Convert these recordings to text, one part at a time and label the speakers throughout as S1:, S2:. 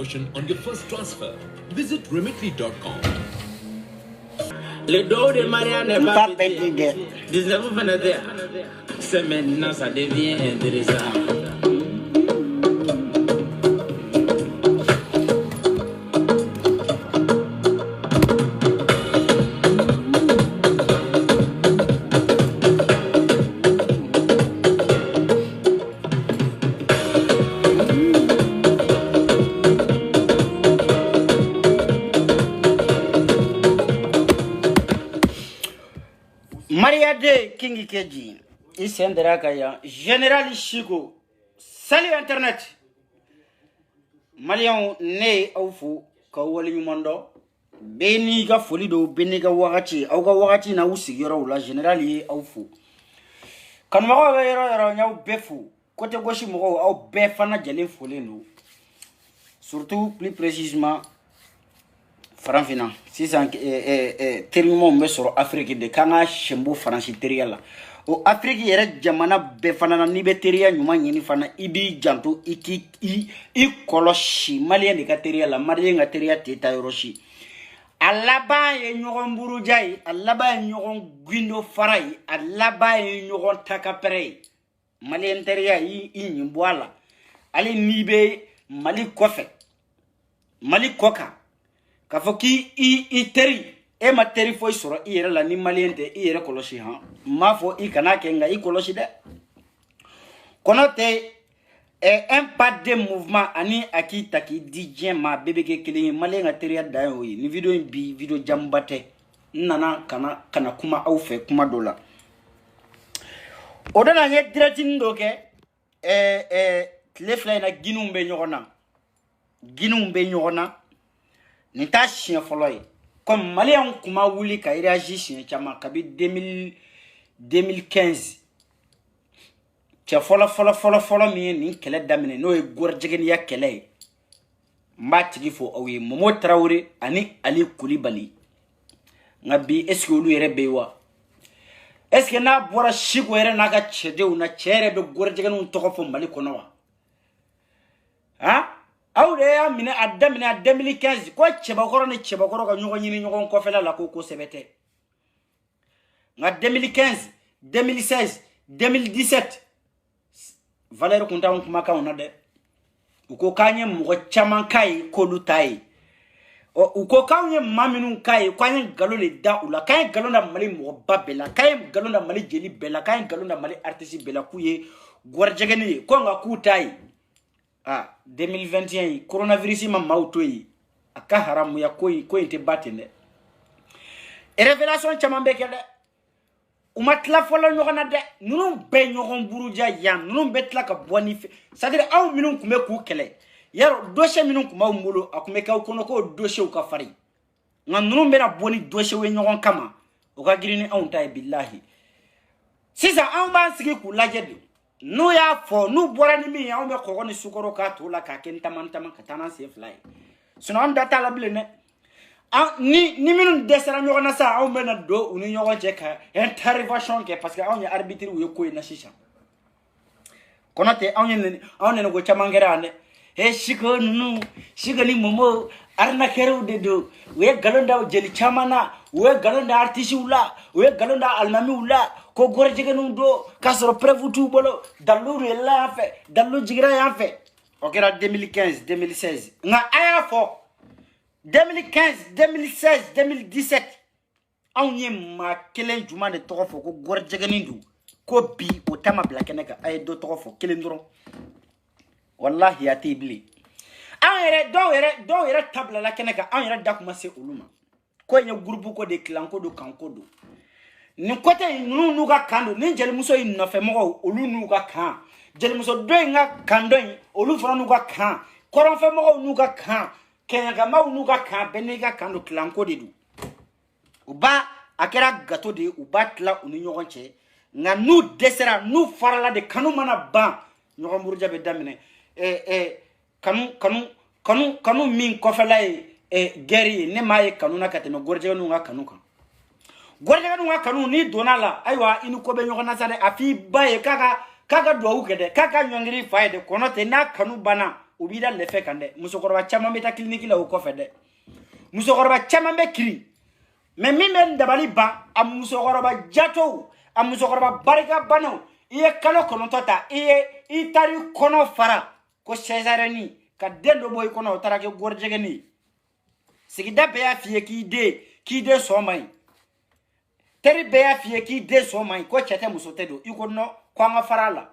S1: On your first transfer. Visit remitly.com.
S2: Le dos de Marianne n'est pas pété. 19 fenêtres. C'est maintenant, ça devient intéressant.
S3: Maria de Kingi Keji, Isenderakaya, Général Chico, salut Internet. Malian ne aufu, Kawali Mondo, Beniga Folido, Beniga Wagachi, Auga Wagachi na usi yoro la Général ye aufu. Kanmaro yoro nyau befu, Kote Goshi Moro au befana Jalin Foleno. Surtout, plus précisément, Franfina, si c'est terminons sur Afrique de Kanga, Chembo, Franciteria. Au Afrique, il y a Jamana Befana, Nibeteria, Numan, Yenifana, Ibi, Janto, I Koloshi, Malien de Cateria, la Marien Gateria, Teta Roshi. Alaba et Nuron Burujai, Alaba et Nuron Guindo Farai, Alaba et Nuron Takapere, Malien Teria, Nimboala, Ali Nibe, Mali Kofe, Mali Koka. Kafoki i teri e ma teri foi soro i yere la ni maliente i yere koloshi ha ma fo i kana kenga i koloshi de konote un pas de mouvement ani aki taki DJ ma bebeke kele malenga teri da yo ni video bi video jambate nana kana kuma au fe kuma dola odana ye directing doke tlefla na ginumbe nyogona Nita chien folloy. Comme Malien kuma wuli ka réagi chien chama kabi 2015. Tia follow mi ni kele damine no e gorjegen ya kele. Mbati fo awi Momo Traoré ani Ali Koulibaly. Ngabi eske olu yere bewa. Eske na bora shigo yere naga chede una chere be gorjegen un toko fo Mali kono wa. Ha? Aoude mine adamine a 2015 ko chebakoro ne chebakoro ka nyoko nyini nyoko ko fela la ko sebete nga 2015 2016 2017 Valère Kunta on kuma ka onade uko kanye mo chaman kai ko lutai uko kanye maminu kai kwanye galole da ula kanye galonda mali mo babela kanye galonda mali jeli bela kanye galonda mali artiste bela kuye gorjegeni ko nga kutai 2021 coronavirus ma mauto yi aka haramu ya ko inte batene e révélation chamambe kede umatla folo nyogona de nunu be nyogon buruja yan nunu betla ka boni c'est-à-dire aw minun kume ku kele yaro dossier minun kuma mbolo akume ka kono ko dossier ka fari ngan nunu be na boni dossier we nyogon kama o ka girini on tay billahi sisa an ban sigi ku lajede no ya fo no bora ni mi ya on be ko ni sukoro ka to la ka ken tamantama katana se fly sino on data la blene ni minun desera nyogona sa on be na do uni nyogo jeka intervention ke parce que on ya arbitre wu ko na shisha konate on ne go chamangera ne he shiko ni momo arna kero de do we galonda jeli chamana we galonda artiste ula we galonda almami ula ko gorjege num do kasoro prévu tout bolo dallu la fait dallu jigira ya fait okera 2015 2016 nga aya fo 2015 2016 2017 onye ma kelen juma de toko ko gorjege nindu ko bi o tama blakeneka ay do toko kelen dron wallahi ya tibli do yere table la keneka an yere dakuma se uluma ko nya groupe ko de clanko do kanko do ni kote nu ga kando ni jeli muso yi no fe mo olu nu ga kan jeli muso do nga kando olu fara nu ga kan koron fe mo nu ga kan kenya ga ma nu ga kan beniga kando clanko de du uba akera gato de uba tla unu nyogonche nga nu desera nu farala de kanu mana ba nyogon burja be damine kanu min kofela geri ne maye kanuna kateme gorje nu nga kanu kan gorje nu nga kanu ni donala aywa inu ko be nyogona sare afi baye kaka do ukede kaka nyongiri faide kono te na kanu bana u b'i da lɛfɛ kan dɛ musokɔrɔba caman bɛ taa clinique la o kɔfɛ dɛ musokɔrɔba caman bɛ kiri mais min bɛ dabali ban a musokɔrɔba jatow a musokɔrɔba barika banaw i ye kalo 9 ta i taari kɔnɔ fara ko césarienne ka den dɔ bɔ i kɔnɔ o taara kɛ gɔrijɛgɛni ye sigida bɛɛ y'a f'i ye k'i den sɔn man ɲi teri bɛɛ y'a f'i ye k'i den sɔn man ɲi ko cɛ tɛ muso tɛ don i ko non ko an ka fara a la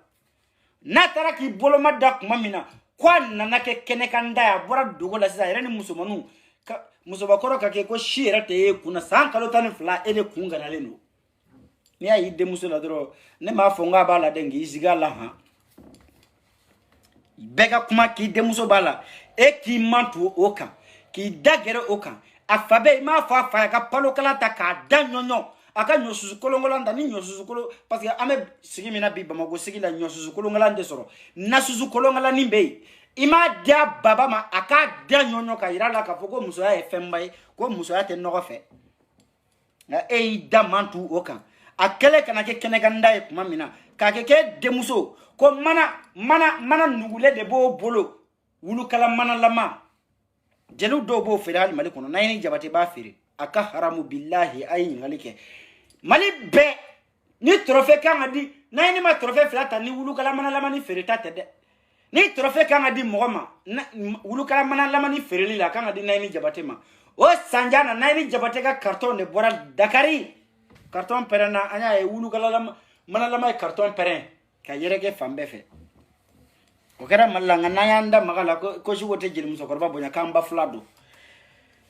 S3: n'a taara k'i boloma da kuma min na ko a nana kɛ kɛnɛ kan da ye a bɔra dogo la sisan a yɛrɛ ni musomaninw musobakɔrɔ ka kɛ ko si yɛrɛ tɛ e kunna san kalo 12 e de kun ganalen don n'i y'a y'i denmuso la dɔrɔn ne m'a fɔ n k'a b'a la dɛ nk'i sigi a la han bɛɛ ka kuma k'i denmuso b'a la e k'i mantu o kan k'i da gɛrɛ o kan a fa bɛ i m'a fɔ a fa ye ka palokala ta k'a da ɲɔɲɔ a ka ɲɔsusu kolonkolan ta ni ɲɔsusu kolon parce que an bɛ sigi min na bi Bamako sigi la ɲɔsusu kolonkolan tɛ sɔrɔ nasusu kolonkolani bɛ yen i m'a da baba ma a k'a da ɲɔɲɔ ka yira la k'a fɔ ko musoya ye fɛnba ye ko musoya tɛ nɔgɔ fɛ nka e y'i da mantu o kan a kɛlɛ kana kɛ kɛnɛkanda ye tuma min na k'a kɛ denmuso ko mana nugulen de b'o bolo wulukala manalama jeliw dɔw b'o feere hali Mali kɔnɔ n'an ye ni Jabate b'a feere a ka haramu billahi a ye ɲininkali kɛ Mali bɛɛ ni trophée kan ka di n'an ye ni ma trophée 2 ta ni wulukala manalamani feere ta tɛ dɛ ni trophée kan ka di mɔgɔ ma wulukala manalamani feereli la a kan ka di n'an ye ni Jabate ma o sanja na n'an ye ni Jabate ka carton de bɔra Dakari carton pɛrɛn na an y'a ye wulukala manalama ye carton pɛrɛn ka yɛrɛkɛ fan bɛɛ fɛ o kɛra Mali la nka n'an y'an da maga la ko Siko tɛ jeli musokɔrɔba bonya k'an bafula don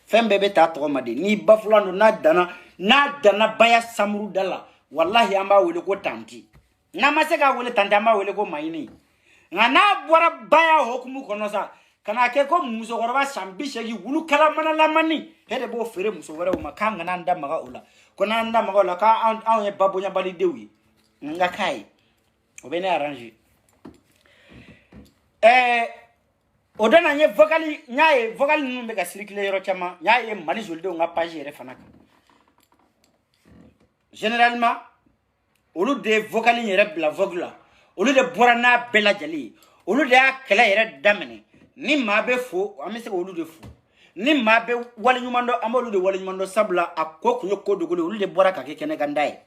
S3: fɛn bɛɛ bɛ taa tɔgɔ ma de n'i bafula don n'a danna baya samuru da la wallahi an b'a wele ko tanti n'a ma se k'a wele tanti an b'a wele ko mayini nka n'a bɔra baya hokumu kɔnɔ sa kana kɛ ko musokɔrɔba san 80 wulukala manalamani he de b'o feere muso wɛrɛw ma k'an kana an da maga o la ko n'an da maga o la k'anw ye ba bonyabalidenw ye nka k'a ye o bɛ ne arranger o donna n ye vocali n y'a ye vocali ninnu bɛ ka circuler yɔrɔ caman n y'a ye Mali jolidenw ka page yɛrɛ fana kan généralement olu de ye vocali yɛrɛ bila vogue la olu de bɔra n'a bɛɛ lajɛlen ye olu de y'a kɛlɛ yɛrɛ daminɛ ni maa bɛ fo an bɛ se k'olu de fo ni maa bɛ waleɲuman dɔn an b'olu de waleɲuman dɔn sabula a ko kun ye ko dogo olu de bɔra ka kɛ kɛnɛ kan da ye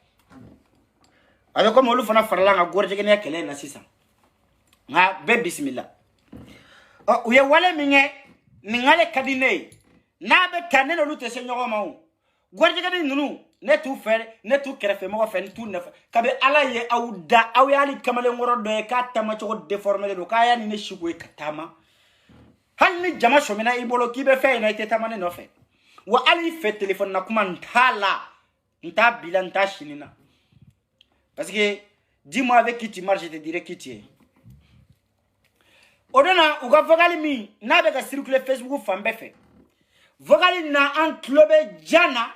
S3: a bɛ komi olu fana farala an ka gɔrijɛgɛniya kɛlɛ in na sisan nka bɛɛ bisimila u ye wale min kɛ nin k'ale ka di ne ye n'a bɛ taa ne n'olu tɛ se ɲɔgɔn ma o gɔrijɛgɛni ninnu ne t'u fɛ ne t'u kɛrɛfɛ mɔgɔ fɛ n t'u nɔfɛ kabi ala ye aw da aw y'ali kamalenkɔrɔ dɔ ye k'a taamacogo déformé don k'a y'a ni ne Siko ye ka taama hali ni jama sɔmina i bolo k'i bɛ fɛn in na i tɛ taama ne nɔfɛ wa hali fɛ téléphone na kuma n t'a la n t'a bila n t'a sini na parce que dis-moi avec qui tu marches je te dirai qui tu es o donna u ka vocali min n'a bɛ ka circuler Facebook fan bɛɛ fɛ vocali na an tulo bɛ Jana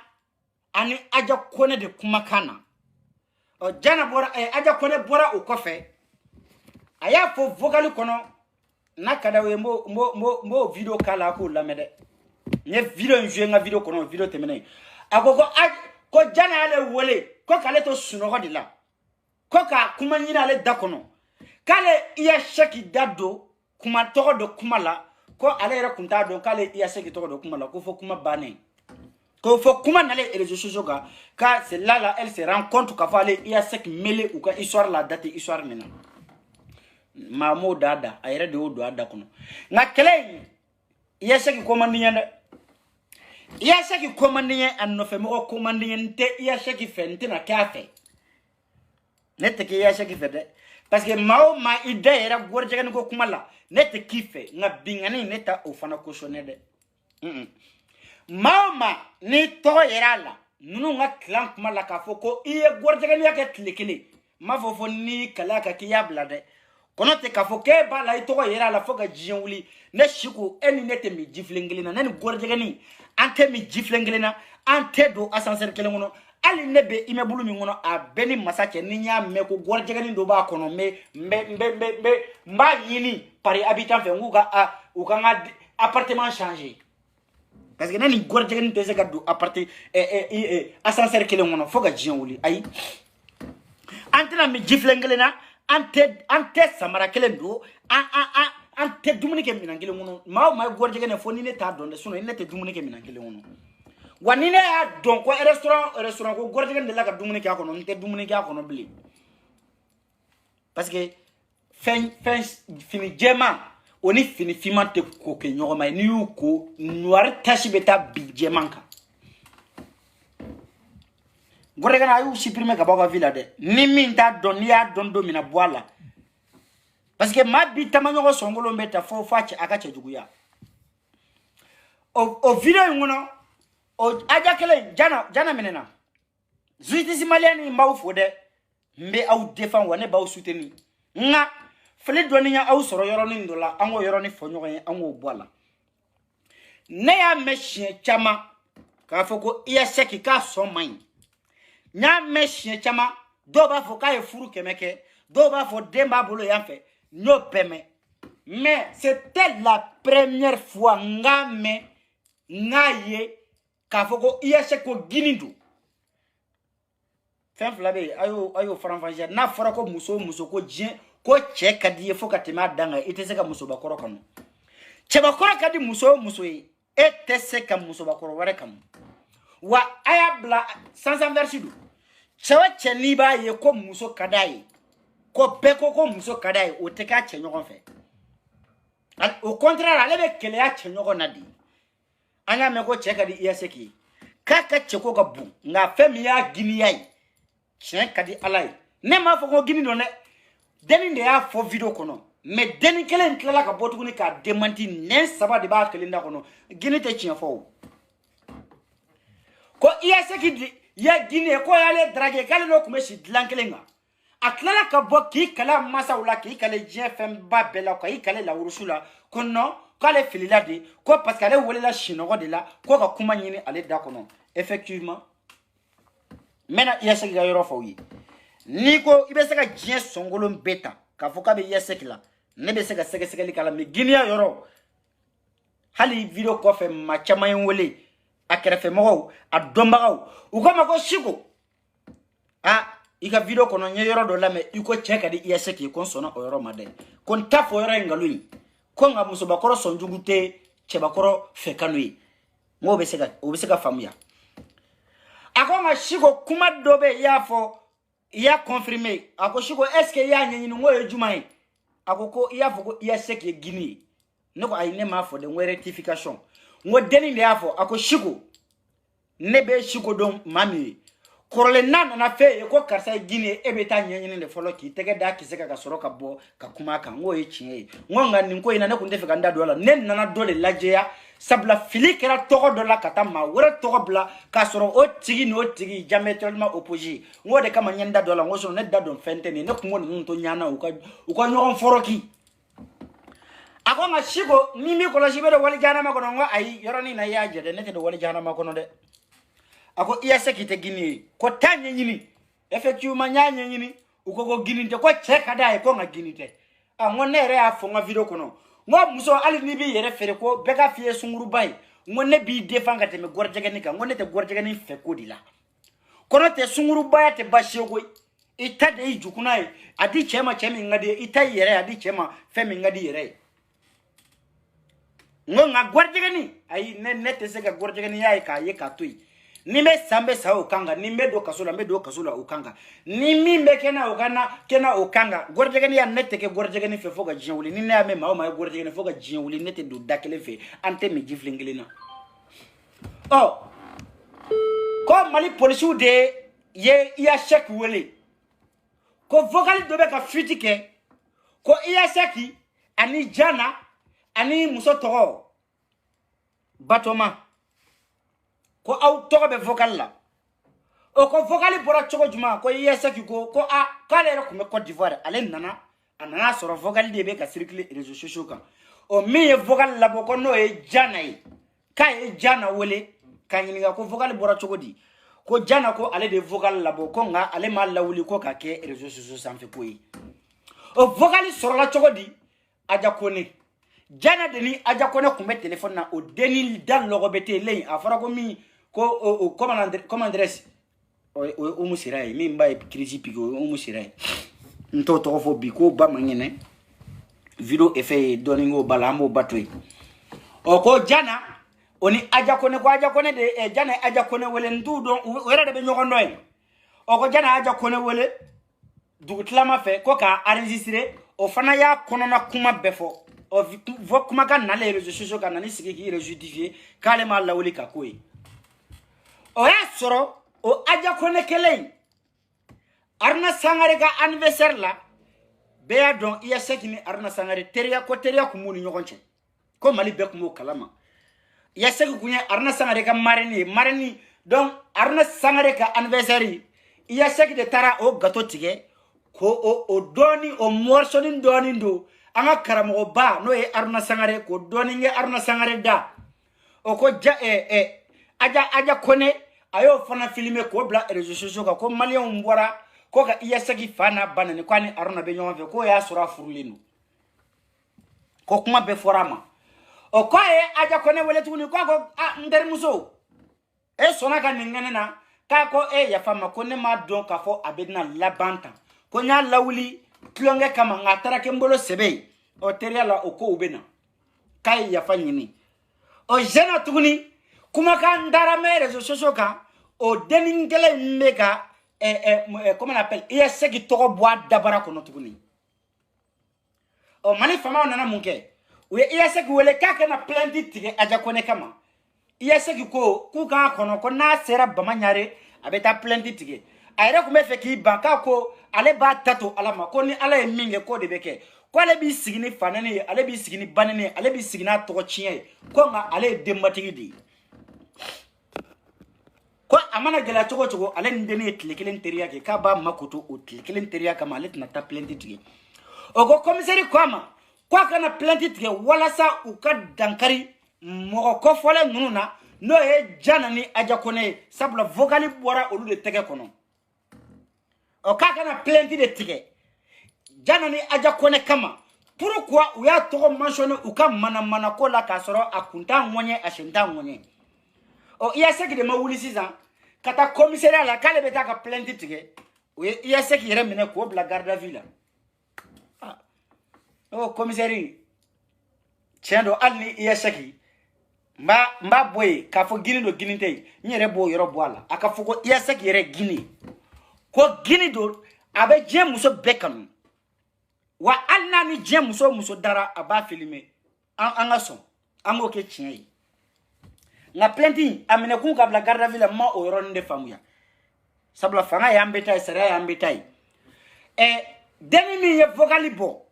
S3: ani Aja Kone de kumakan na Jana bɔra Aja Kone bɔra o kɔfɛ a y'a fɔ vocali kɔnɔ n'a ka d'aw ye n b'o video k'a la a k'o lamɛn dɛ n ye video in joué n ka video kɔnɔ video tɛmɛnen a ko Jana y'ale wele ko k'ale to sunɔgɔ de la ko ka kuma ɲini ale da kɔnɔ k'ale iya seki da don kuma tɔgɔ dɔ kuma la ko ale yɛrɛ kun t'a dɔn k'ale iya seki tɔgɔ dɔ kuma la ko fɔ kuma bannen ko fɔ kuma n'ale réseaux sociaux kan ka c'est là elle se rend compte k'a fɔ ale iya seki mêlé u ka histoire la date histoire min na maa m'o da da a yɛrɛ de y'o don a da kɔnɔ nka kɛlɛ in iya seki ko man di n ye dɛ iya seki ko man di n ye a nɔfɛmɔgɔ ko man di n ye n tɛ iya seki fɛ n tɛna kɛ a fɛ ne tɛ kɛ iya seki fɛ dɛ parce que maa o maa i da yɛrɛ gɔrijɛgɛni ko kuma la ne tɛ k'i fɛ nka binkani ne ta o fana cautionné dɛ maa o maa n'i tɔgɔ yɛrɛ a la ninnu ka tilan kuma la k'a fɔ ko i ye gɔrijɛgɛniya kɛ tile kelen n m'a fɔ n'i kalaya kan k'i y'a bila dɛ kɔnɔ tɛ k'a fɔ k'e b'a la i tɔgɔ yɛrɛ a la fo ka diɲɛ wuli ne Siko e ni ne tɛ min jifilen kelen na ne ni gɔrijɛgɛni an tɛ min jifilen kelen na an tɛ don ascenseur kelen kɔnɔ hali ne bɛ immeuble min kɔnɔ a bɛɛ ni masa cɛ ni n y'a mɛn ko gɔrijɛgɛni dɔ b'a kɔnɔ n b'a ɲini Paris habitant fɛ n k'u ka n ka appartement changer parce que ne ni gɔrijɛgɛni tɛ se ka don ascenseur kelen kɔnɔ fo ka diɲɛ wuli ayi an tɛna min jifilen kelen na an tɛ samara kelen don an ante dumuni ke minan kelen ngono ma gorjege ne foni ne ta don de suno ne te dumuni ke minan kelen ngono wani ne ya don ko restaurant ko gorjege de la ka dumuni ke akono nte dumuni ke akono bli parce que fin fini jema oni fini fimante ko ke nyogo mai ni ko noir tashi beta bi jemanka gorjege na ayu supprimer ka ba villa de ni min ta don ya don do mina boala parce que ma bi tamanyo songolo mbeta fo fachi akache juguya o video ngono o aja kele jana menena justice maliani mbaw fode mbe au defend wane baw soutenir nga fele doniya au soro yoro ni ndola ango yoro ni fonyo yen ango boala ne ya mechien chama ka foko iya seki ka so man nya mechien chama do ba fo ka e furu kemeke do ba fo demba bolo yanfe no peme mais c'était la première fois ngame ngaye ka foko iya ko ginindu fen flabe ayo franfanja na fara ko muso ko jien ko che kadi fo katema danga itese ka muso bakoro kanu che bakoro kadi muso yi etese ka muso bakoro ware kam wa aya bla sans versidu chewa cheni ba ye ko muso kadai ko beko ko muso kadai o te ka che nyogon fe au contraire ale be kele ya che nyogon nadi anya me ko che kadi iya seki kaka che ko ka bu nga femi ya gini yai che kadi alai ne ma fo ko gini no ne deni de ya fo video kono mais deni kele ntla ka botu ni ka demanti nen saba de ba kele nda kono gini te chien fo ko iya seki ya gini ko ya le drage kale no kuma shi dlankelenga atlala ka bo ki kala masa wala ki kala jfm ba bela ko ki kala la urusula kono kale filila de ko parce qu'ale wole la chinogo de la ko ka kuma nyini ale da kono effectivement mena yeseki ga yoro fawi niko ibe seka jien songolo beta ka foka be yeseki la ne be seka seka likala me ginia yoro hali video ko fe ma chama wole akere fe mo a dombago u ko ma ko shiko ika video kono nye yoro do lame iko cheka di yeseki kon sona oyoro made kon tafo yoro ngalui ko nga muso bakoro sonjugute che bakoro fekanui mo be seka famuya ako nga shiko kuma dobe yafo ya confirmer ako shiko est-ce que ya nyenyi ngo ejumai ako ko yafo ko yeseki gini niko ayine ma fo de ngo rectification ngo deni ne yafo ako shiko nebe shiko don mami korole nan na fe ko karsa gini ebeta nyenyi ne folo ki tege da ki seka ka soro ka bo ka kuma ka ngo e chie ngo nga ninko ina ne kunde fe ka ndado la nen nana dole lajeya sabla filikera togo dola kata ma wore togo bla ka soro o tigi no tigi diamétralement opposé ngo de kama nyanda dola ngo so ne dadon fente ne kumo ne to nyana uka nyoron foroki ako nga shiko mimi ko la shibere wali jana ma kono ngo ai yoroni na yaje de ne te do wali jana ma kono de ako iya sekite gini ko tanye nyini effectivement nyanye nyini uko gini te ko cheka dai ko nga gini te ngone re afo nga video kono ngo muso ali ni bi yere fere ko beka fie sunguru bai ngone bi defanga te me gorjege ni ka ngone te gorjege ni fe ko dila kono te sunguru bai te bashe ko ita de ijukunai adi chema ngade ita yere adi chema femi ngadi yere ngo nga gorjege ni ai ne te seka gorjege ni yai ka ye ka tui Nime sambe sa ukanga, nime do kasula ukanga. Nimi me kena ukanga. Gorjegeni ya nete ke gorjegeni fe foga jinwuli. Nine ame maoma gorjegeni foga jinwuli nete do dakele fe. Ante me jiflingilina. Oh. Ko mali polisi de ye iya shek wele. Ko vogali dobe ka fitike. Ko iya sheki ani jana ani musotoro. Batoma. Ko au togo be vocal la o ko vocal bora chogo juma ko yesa ki ko kale re ko me Côte d'Ivoire ale anana soro vocal de be ka circuler réseaux sociaux kan o mi vocal la bo ko no e jana yi ka e jana wole kan ni ko vocal bora chogo di ko jana ko ale de vocal la bo ko nga ale ma lawuli ko ka ke réseaux sociaux sans fait ko yi o vocal soro la chogo di aja ko ne jana deni aja ko ne ko me téléphone na o deni dal logo bete lei afara ko mi ko comment adresse o musirai mi mba crise pico o musirai nto to fo bi ko ba mangene video effet doningo balambo batwe oko jana oni aja kone de jana aja kone wele ndudo wera de be nyokondo en oko jana aja kone wele dugutlama fe ko ka enregistrer o fana ya kono na kuma befo o vo kuma kan na les réseaux sociaux kan na sigi ki justifier kalema lawli ka koy o ya soro o aja kone kelen arna sangare ka anniversaire la beya don iya sekini arna sangare teria ku muni nyokonche ko mali be ko mo kalama iya seki kunya arna sangare ka mareni donc arna sangare ka anniversaire iya seki de tara o gato tige ko o doni o morsonin doni ndo anga karamo ba no e arna sangare ko doni nge arna sangare da o ko ja aja kone ayo fana filmer ko bla réseaux sociaux ko malien mbora ko ka iya sagi fana banani kwani aruna be nyoma fe ko ya sura furulinu ko kuma be forama o ko aja kone wele tuni ko nder muso e sona ka ningene na ka ko ya fama ko ne ma don ka fo abedna labanta ko nya lawli klonge kama ngatara ke mbolo sebe o teriala o ko ubena kai ya fanyini o jena tuni kuma ka ndara me réseaux sociaux ka o deningele mega comment on appelle il y a ce qui toro bois dabara kono tuguni o mani fama onana munke il y a ce qui wele kaka na plainte tige aja kone kama il y a ce qui ko ku ka kono ko na sera bamanyare abeta plainte tige ayre ko me fe ki banka ko ale ba tato alama ko ni ala e minge ko de beke ko ale bi sigini fanane ale bi sigini banane ale bi sigina to chien ko nga ale dembatigi di ko amana gela chogo ale ndeni tlikelen teria ke ka ba makuto o tlikelen teria kama ale na ta plainte tige o ko commissaire kwama kwa kana plainte tige wala sa u ka dankari mo ko fole nununa no e jana ni aja kone sabla vocali bora olu de tege kono o ka kana plainte de tige jana ni aja kone kama pourquoi u ya to mentionner u ka mana ko la ka soro akunta ngonye ashenta ngonye o iya seki de mawuli sisan kata commissariat la kale beta ka plainte tige o iya seki yere mine ko bla garde à vue la o commissariat chendo alni iya seki mba boy ka fo gini do gini tay nyere bo yoro boala aka fo ko iya seki yere gini ko gini do abe je muso bekanu wa alna ni je muso dara aba filmer anga son ango ke chien na plainte amene ku kabla garda villa ma o ronde famuya sabla fanga ya mbetay sera ya mbetay demi mi ye vocali bo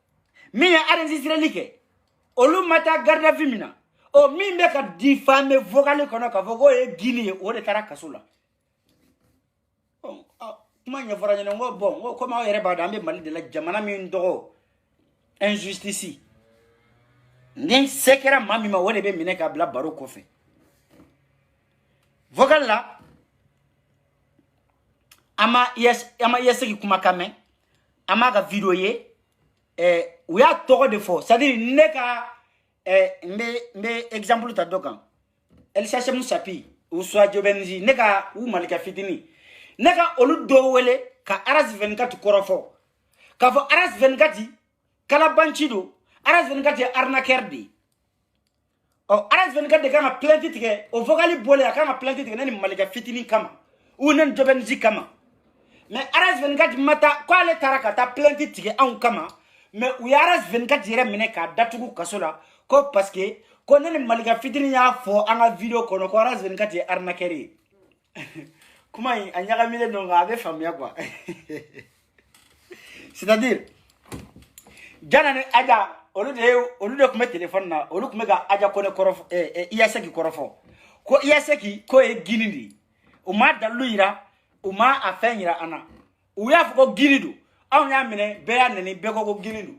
S3: mi ya enregistré like olu mata garda vimina o mi me ka diffame vocali kono ka vogo e gini o de tara kasula kuma nya foranya ngo bon ko ma yere ba dambe mali de la jamana mi ndo injustice ni sekera mami ma wole be mine ka bla baro kofe vocal la ama yes ki kuma kame ama ga video ye we a toro de fo c'est à dire neka mbe exemple ta dokan el cherche musapi ou soit jobenji neka ou malika fitini neka olu do wele ka aras 24 korofo ka fo aras 24 kala banchido aras 24 arnaqueur di o aras 24 de kama plainte tige o vocali bolé kama plainte tige nani malika fitini kama ou nan jobenji kama mais aras 24 mata ko ale taraka ta plainte tige an kama mais ou aras 24 yere mine ka datugu kasola ko parce que ko nani malika fitini ya fo anga video kono ko aras 24 ye arnaqueur kuma anyaga mile no ave famia quoi c'est-à-dire jana ne aja olu de kuma téléphone na olu kuma ga aja kone korofo iya seki korofo ko iya seki ko e ginindi o ma daluira o ma afenira ana o ya fo ginidu aw nya mine be ya neni be ko ginidu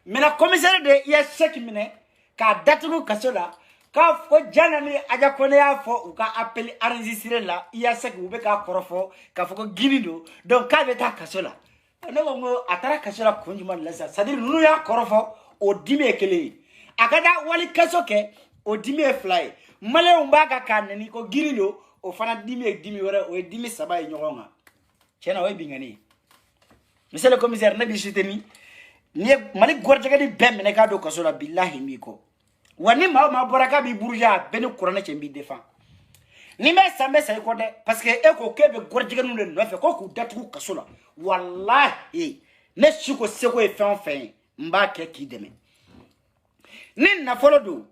S3: mena commissaire de iya seki mine ka datu kasola ka fo jana ni aja kone ya fo o ka appel enregistrer la iya seki o be ka korofo ka fo ginidu donc ka be ta kasola no ngo atara kasola kunjuman la ça dire nunu ya korofo o dime kele akada wali kasoke o dime fly male umbaga kaneni ko girilo o fana dime wara o dime saba e nyogonga chena way bingani monsieur le commissaire nabi chiteni ni mali gorjega di bem ne ka do kaso la billahi miko wani ma boraka bi buruja beni qur'an chembi defend ni me sambe say ko de parce que e ko kebe gorjega nu le no fe ko ku datu kaso la wallahi ne shuko seko e fen mba ke ki deme ni na folo do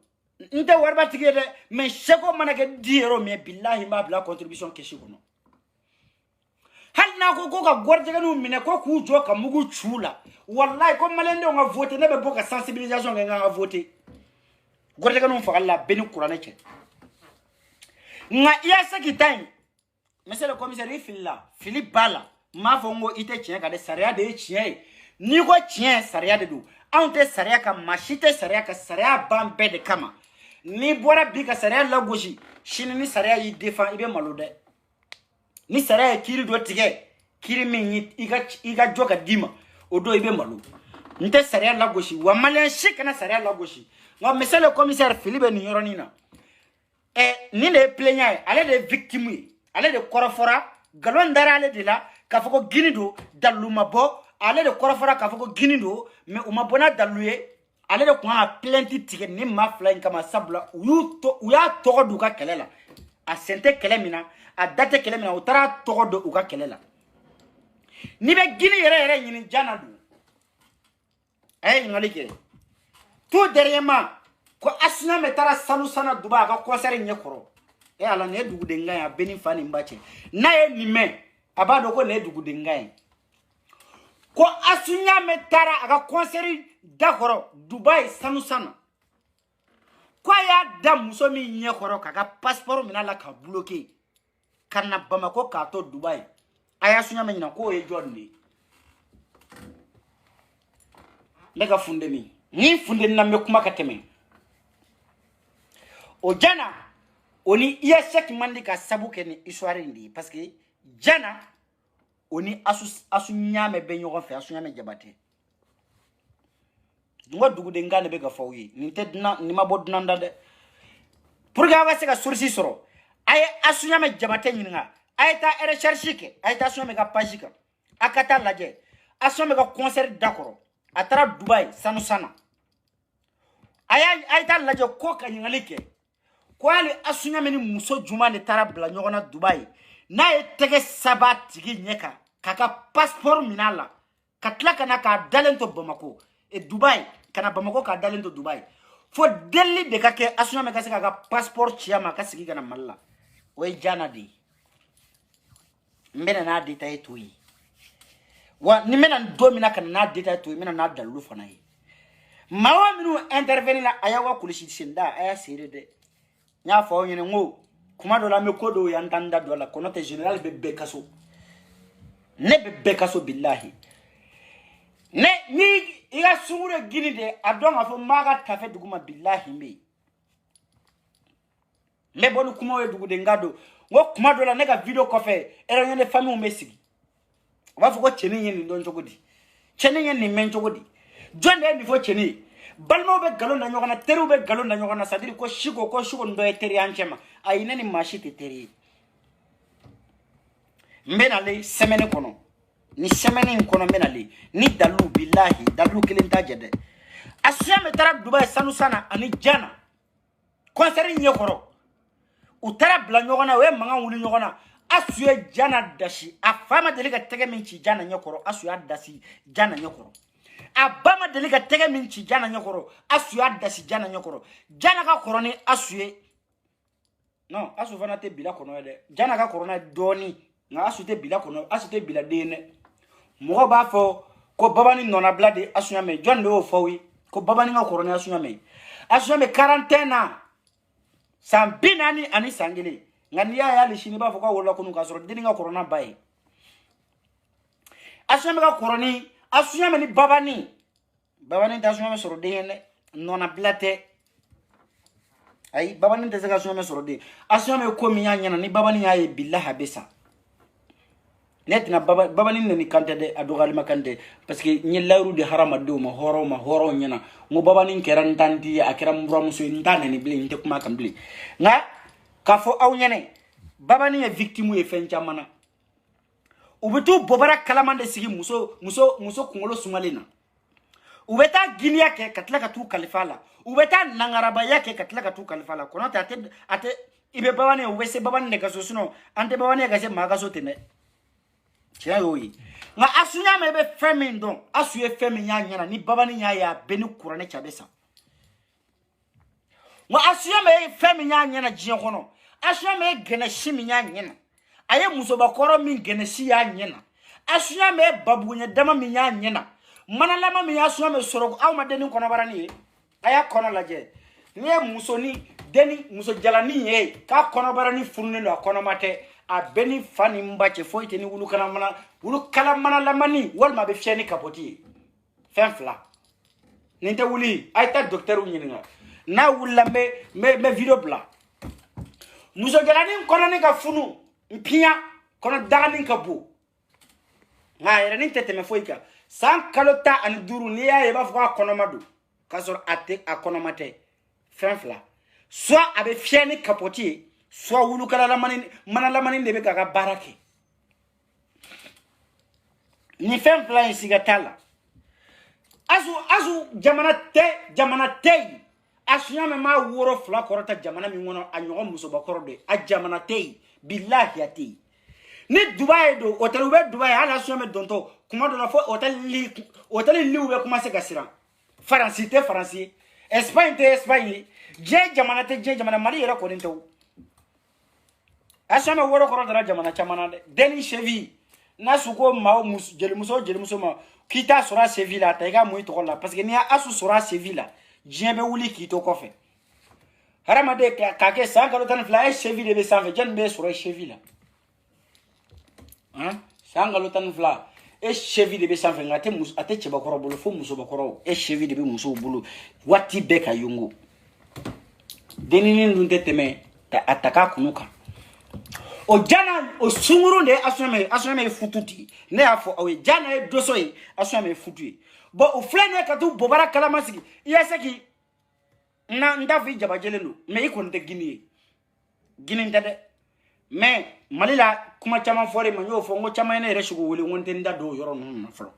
S3: nte warba tige de me seko manake diero me billahi ma bla contribution ke shiko no hal na ko ka gorjega nu mine ko ku jo ka mugu chula wallahi ko malende on a voté ne be boka sensibilisation nga voté gorjega nu fakalla beni qur'an che nga iya sakitain monsieur le commissaire Philippe Bala ma fongo ite chien ka de saria de chien ni ko chien saria de do ante saria ka machite saria ka saria bambe de kama ni bora bi ka saria la goji shini ni saria yi défend ibe malode ni saria kiri do tige kiri min iga joka dima odo ibe malu nte saria la goji wa malen shikana saria la goji ngo monsieur le commissaire Philippe ni yoronina ni le plaignant ale de victime ale de korofora galon dara ale de la ka foko ginido daluma bo ale de korofora ka foko ginido mais o mabona daluye ale de ko a plainte tike ni ma flying kama sabla uya togo du ka kelela a sente kelemina a date kelemina o tara togo do u ka kelela ni be gini yere nyini jana du ngalike tout dernièrement ko asina metara sanu sana duba ka concert nyekoro ala ne dugu de ngaya beni fani mbache na ye nime abado ko ne dugu de ngaya ko asunya metara aka concert dakoro Dubai sanu sana ko ya da muso mi nyekoro kaka passeport mina la ka bloquer kana Bamako ka to Dubai aya sunya menyina ko ye jonni lega funde mi ni funde na me kuma kateme o jana oni iya shek mandi ka sabu ke ni histoire ndi parce que jana oni asu nyame be nyogo fe asu nyame jabate ngo dugu de ngane be ga fawyi ni tedna ni mabodna ndade pour ga wase ka sourci soro ay asu nyame jabate nyinga ay ta recherche ke ay ta asu nyame ga page ka akata laje asu nyame ga concert d'accord atara Dubai sanu sana ay ta laje ko ka nyingalike ko ali asunya meni muso juma ne tara bla nyogona Dubai na etege sabatigi nyeka kaka passeport minala katla kana ka dalento Bamako e Dubai kana Bamako ka dalento Dubai fo deli de kake asunya me kasika ka passeport chiama kasiki kana malla we jana di mbena na dita etui wa ni mena domina kana na dita etui mena na dalu fana yi mawa minu intervenir la ayawa kulishi senda aya sire de nya fo nyene ngo kuma do la me kodo ya ntanda do la konote general bebe kaso ne bebe kaso billahi ne ni iga sungure gini de adonga fo maga tafe duguma billahi me bonu kuma we dugu de ngado ngo kuma do la ne ka video kofe era nyene fami o mesigi wa fo ko cheni nyene don jogodi cheni nyene ni men jogodi jonde ni fo cheni balmo be galon na nyogana teru be galon na nyogana sadiri ko shiko ndo eteri anchema ayine ni mashiti teri mbena le semene kono ni semene kono mbena le ni dalu billahi dalu kilenta jede asya metara Dubai sanu sana ani jana konseri nyekoro utara bla nyogana we manga wuli nyogana asye jana dashi afama delika tege minchi jana nyekoro asya dasi jana nyekoro abama delika tege minchi jana nyokoro asuya dasi jana nyokoro jana ka koroni asuye non asu fana te bila kono de jana ka korona doni nga asu te bila kono asu te bila dene mo ba fo ko babani nona blade asuya me jonde o fowi ko babani nga korona asuya me 40 sambinani ani sangile ngani ya lishini ba fo ko wala kunu ka soro dini nga korona bai asuya me ka koroni asunya me ni babani ta asunya me soro de nona blate ay babani te saka asunya me soro de asunya me ko mi nyanya ni babani ya e billahi besa netina babani ni kante de adogali makante parce que ni lawru de harama do ma horo nyana mo babani keran tanti akira mura muso ndane ni bli nte kuma kam bli nga kafo aw nyane babani ya victime e fenchamana ubitu bobara kalamande sigi muso kungolo sumalina u bɛ taa giniya kɛ ka tila ka t'u kalifa la u bɛ taa nangarabaya kɛ ka tila ka t'u kalifa la kɔnɔ tɛ a tɛ i bɛ babani u bɛ se babani de ka so sinon an tɛ babani ka se maa ka so ten dɛ tiɲɛ y'o ye nka asu y'a mɛn i bɛ fɛn min dɔn asu ye fɛn min y'a ɲɛna ni babani y'a ye a bɛɛ ni kuranɛ cɛ a bɛ sa nka asu y'a mɛn fɛn min y'a ɲɛna diɲɛ kɔnɔ asu y'a mɛn gɛnɛsi min y'a ɲɛna a ye musobakɔrɔ min gɛnɛsi y'a ɲɛna asu y'a mɛn babuguɲɛ dama min y'a ɲɛna manalama min y'a sɔn mɛ sɔrɔ aw ma denni kɔnɔbara ni ye a y'a kɔnɔ lajɛ ni ye muso ni denni muso jalani ye k'a kɔnɔbara ni furunen don a kɔnɔma tɛ a bɛɛ ni fa ni n ba cɛ foyi tɛ ni wulukala manalamani walima a bɛ fiyɛ ni kapɔti ye fɛn fila nin tɛ wuli a ye taa dɔkitɛriw ɲininka n'a wulila n bɛ video bila muso jalani kɔnɔni ka funu n piya kɔnɔ dagani ka bon nka a yɛrɛ ni tɛ tɛmɛ foyi kan san kalo 15 n'i y'a ye i b'a fɔ k'a kɔnɔma don k'a sɔrɔ a kɔnɔma tɛ fɛn fila soit a bɛ fiyɛ ni kapɔti ye soit manalamani de bɛ k'a ka baara kɛ ni fɛn fila in siga t'a la asu jamana tɛ yen asu y'a mɛn maa woro fila kɔrɔta jamana min kɔnɔ a ɲɔgɔn musobakɔrɔ de a jamana tɛ yen bilahi a tɛ yen ni Dubaï do hôtel u bɛ Dubaï hali asu y'a mɛn dontɔ kuma dɔ la fo hôtel liw bɛ commencer ka siran Faransi tɛ Faransi ye Espagne tɛ Espagne ye diɲɛ jamana tɛ diɲɛ jamana Mali yɛrɛ kɔni tɛ o asu y'a mɛn woro kɔrɔ dara jamana caman na dɛ denni cheville n'a su ko maa jelimuso ma k'i t'a sɔrɔ a cheville la a ta i ka mun i tɔgɔ la parce que n'i y'a asu sɔrɔ a cheville la diɲɛ bɛ wuli k'i to kɔfɛ hadamaden k'a kɛ san kalo 12 e cheville de bɛ sanfɛ jɔnni b'e sɔrɔ e cheville la san kalo 12 e cheville de bɛ sanfɛ nka a tɛ cɛbakɔrɔ bolo fo musobakɔrɔ e cheville de bɛ musow bolo waati bɛɛ ka yongo dennin dun tɛ tɛmɛ a ta k'a kunu kan o jana o sungurun de asuna ye futu di ne y'a fɔ aw ye jana ye doso ye asuna ye futu ye bon o filɛ ne ka t'u bɔbara kalama sigi i y'a se k'i n t'a fɔ i jabajɛlen don mais i kɔni tɛ gini ye gini tɛ dɛ mais Mali la kuma caman fɔra ma n y'o fɔ n ko caman ye ne yɛrɛ sogo wele n ko n tɛ n da don o yɔrɔ ninnu na fɔlɔ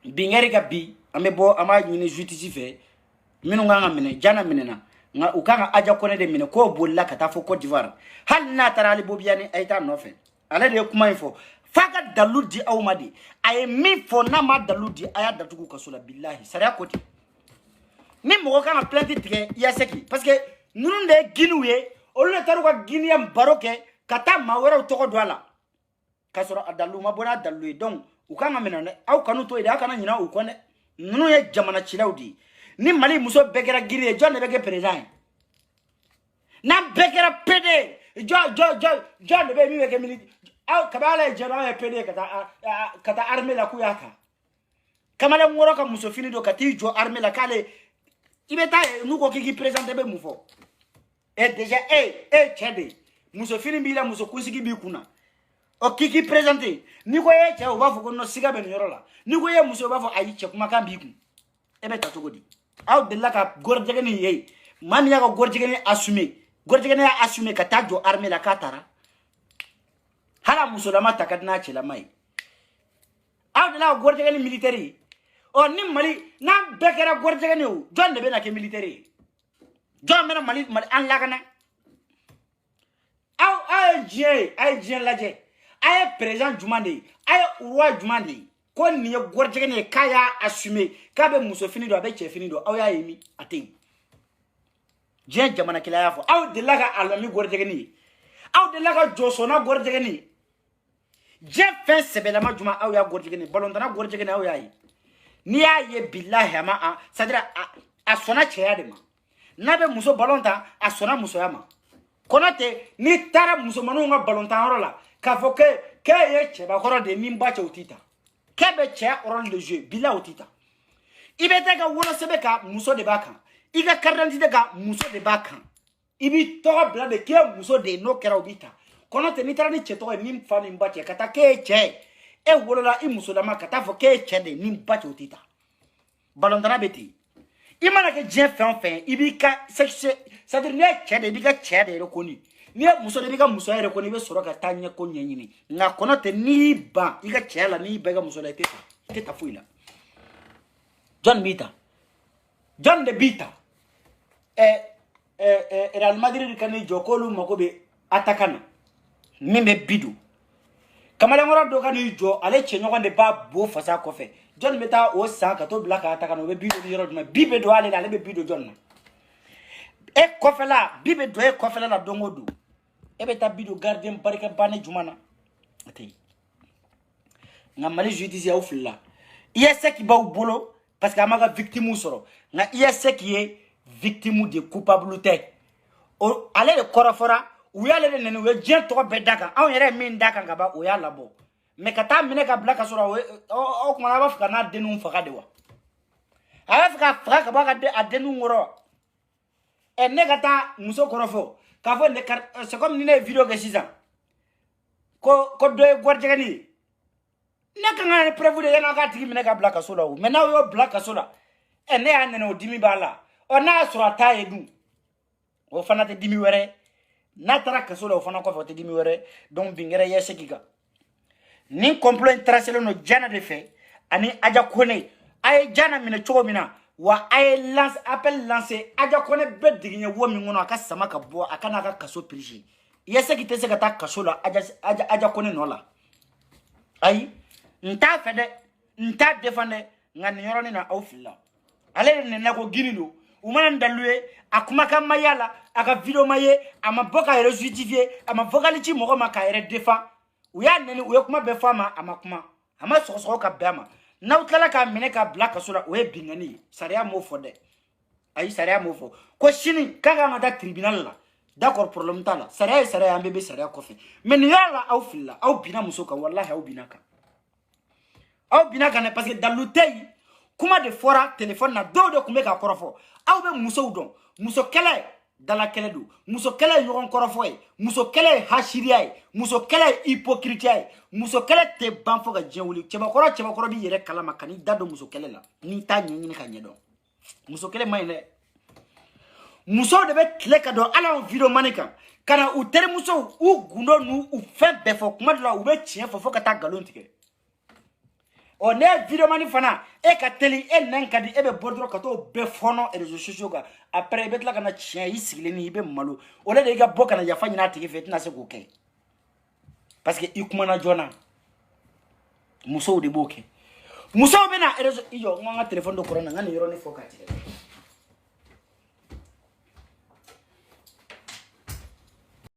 S3: binkɛri ka bi an bɛ bɔ an b'a ɲini justice fɛ minnu kan ka minɛ jana minɛna nka u kan ka Aja Kone de minɛ k'o bolila ka taa fɔ Côte d'Ivoire hali n'a taara Ali Bobiani a ye taa nɔfɛ ale de ye kuma in fɔ f'a ka dalu di aw ma de a ye min fɔ n'a ma dalu di a y'a datugu kaso la bilahi sariya ko ten ni mɔgɔ kan ka plainte tigɛ i y'a seki parce que ninnu de ye giniw ye olu de taara u ka giniya baro kɛ ka taa maa wɛrɛw tɔgɔ don a la k'a sɔrɔ a dalu ma bɔ n'a dalu ye donc u kan ka minɛ dɛ aw kanu to yen dɛ aw kana ɲinɛ u kɔ dɛ ninnu ye jamana cilaw de ye ni Mali muso bɛɛ kɛra gini ye jɔn de bɛ kɛ président ye n'an bɛɛ kɛra PD jɔn de bɛ min bɛ kɛ militaire aw kabi Ala ye jɛn aw ye PD ka taa armée la k'u y'a ta kamalen wɔɔrɔ ka muso fini don ka t'i jɔ armée la k'ale i bɛ taa n'u ko k'i présenté bɛ mun fɔ déjà cɛ de muso fini b'i la muso kunsigi b'i kunna o k'i présenté n'i ko ye cɛ o b'a fɔ ko non siga bɛ nin yɔrɔ la n'i ko ye muso o b'a fɔ ayi cɛ kumakan b'i kun e bɛ ta cogo di aw delila ka gɔrijɛgɛni ye maa min y'a ka gɔrijɛgɛni assumer ka taa jɔ armée la k'a taara hala musolama ta ka di n'a cɛlama ye aw delila ka gɔrijɛgɛni militaire ye ni Mali n'an bɛɛ kɛra gɔrijɛgɛni ye o jɔn de bɛ na kɛ militaire ye jɔn bɛna Mali an lakana aw ye diɲɛ lajɛ a ye président jumɛn de ye a ye roi jumɛn de ye ko nin ye gɔrijɛgɛni ye k'a y'a assumer k'a bɛ muso fini don a bɛ cɛ fini don aw y'a ye min a tɛ yen diɲɛ jamana kelen y'a fɔ aw delila ka alimami gɔrijɛgɛni ye aw delila ka jɔsɔnna gɔrijɛgɛni ye diɲɛ fɛn sɛbɛlama jumɛn aw y'a gɔrijɛgɛni balontanna gɔrijɛgɛni aw y'a ye n'i y'a ye bilahi a ma c'est à dire a sɔnna cɛya de ma n'a bɛ muso balon ta a sɔnna musoya ma Konate n'i taara musomaninw ka balontan yɔrɔ la k'a fɔ k'e ye cɛbakɔrɔ de ye min ba cɛ o t'i ta k'e bɛ cɛya rôle de jouer bila o t'i ta i bɛ taa i ka wolosɛbɛn kan muso de b'a kan i ka carte d'identité kan muso de b'a kan i b'i tɔgɔ bila de k'e ye muso de ye n'o kɛra o b'i ta Konate n'i taara ni cɛ tɔgɔ ye min fa ni ba cɛ ka taa k'e ye cɛ ye e wolola i musolama ka taa fɔ k'e ye cɛ de ye min ba cɛ o t'i ta balontana bɛ ten i mana kɛ diɲɛ fɛn o fɛn i b'i ka c'est-à-dire n'i ye cɛ de i b'i ka cɛya de rekoni n'i ye muso de i b'i ka musoya rekoni i bɛ sɔrɔ ka taa ɲɛko ɲɛɲini nka Konate n'i ban i ka cɛya la n'i bɛ i ka muso la i tɛ ta foyi la John Mita. John de Bita. Real Madrid kani jokolu makobe atakana. Mimbe bidu. Kamala ngora do kani jo ale chenyo de ba bo fasa kofe. John Mita o sa ka to black atakana be bidu yoro duma bibe do ale be bidu John. E kofe la bibe do e kofe la dongodu. E beta bidu gardien barika bane jumana. Atay. Ngamali justice au filla. Iese ki ba u bolo parce que amaga victime soro. Na iese ki est victime de culpabilité. O ale de korofora ou ya le nene we jien to be daka. An yere min daka ngaba o ya labo. Me kata mine ka blaka soro o kuma na ba fika na denu faka de wa. Ala fika faka ba ka de adenu ngoro. E ne kata muso korofo. Ka fo ne c'est comme ni ne vidéo ke sisa. Ko do gorjegani. Naka ne prévu de yana ka tigi mine ka blaka sola o. Mais na yo blaka sola. E ne ya nene o dimi bala. O na sura ta edu. O fana te dimi were. Na tara kasola o fana ko fa te dimi were. Donc bingere yese kika. Nin complot tracé no jana de fait. Ani aja kone. Ay jana mine chogo mina. Wa ay lance appel lancer. Aja kone be diginye wo mi ngono aka sama ka bo aka na ka kaso prigi. Yese ki te se ka ta kasola aja kone no la. Ay nta fede nta defende ngani yoro ni na aufilla. Ale ne na ko girindo. Umana ndalue akuma kama yala aka video maye ama boka ere justifier ama vocalichi moko maka ere défend uya neni uya kuma be fama ama kuma ama soko ka bema na utlala ka mine ka black sola uye bingani saria mo fode ayi saria mo fo ko shini kanga ngata tribunal la d'accord problème tala saria ambebe saria kofi mais ni yala au filla au bina musoka wallahi au binaka ne parce que dans l'hôtel kuma de fora téléphone na do kumeka korofo aw be muso don muso kele dala kele do muso kele yoron korofo e muso kele hashiriya e muso kele hypocrite e muso kele te banfo ga jenwuli cheba koro bi yere kala makani dado muso kele la ni ta nyini ka nyedo muso kele mayne muso de be kle ka do ala video manika kana u tere muso u gundo nu u fe be fo kuma de la u be chien fo ka ta galon tike on est vidéo manifana et ka teli e nankadi e be bordro ka to be fono et réseaux sociaux ga après bet la kana chien yi sigileni be malo on est ga boka na yafa nyina tiki fet na se ko ke parce que ikuma na jona muso de boke muso be na réseau iyo nga téléphone do corona ngani yoro ni fokati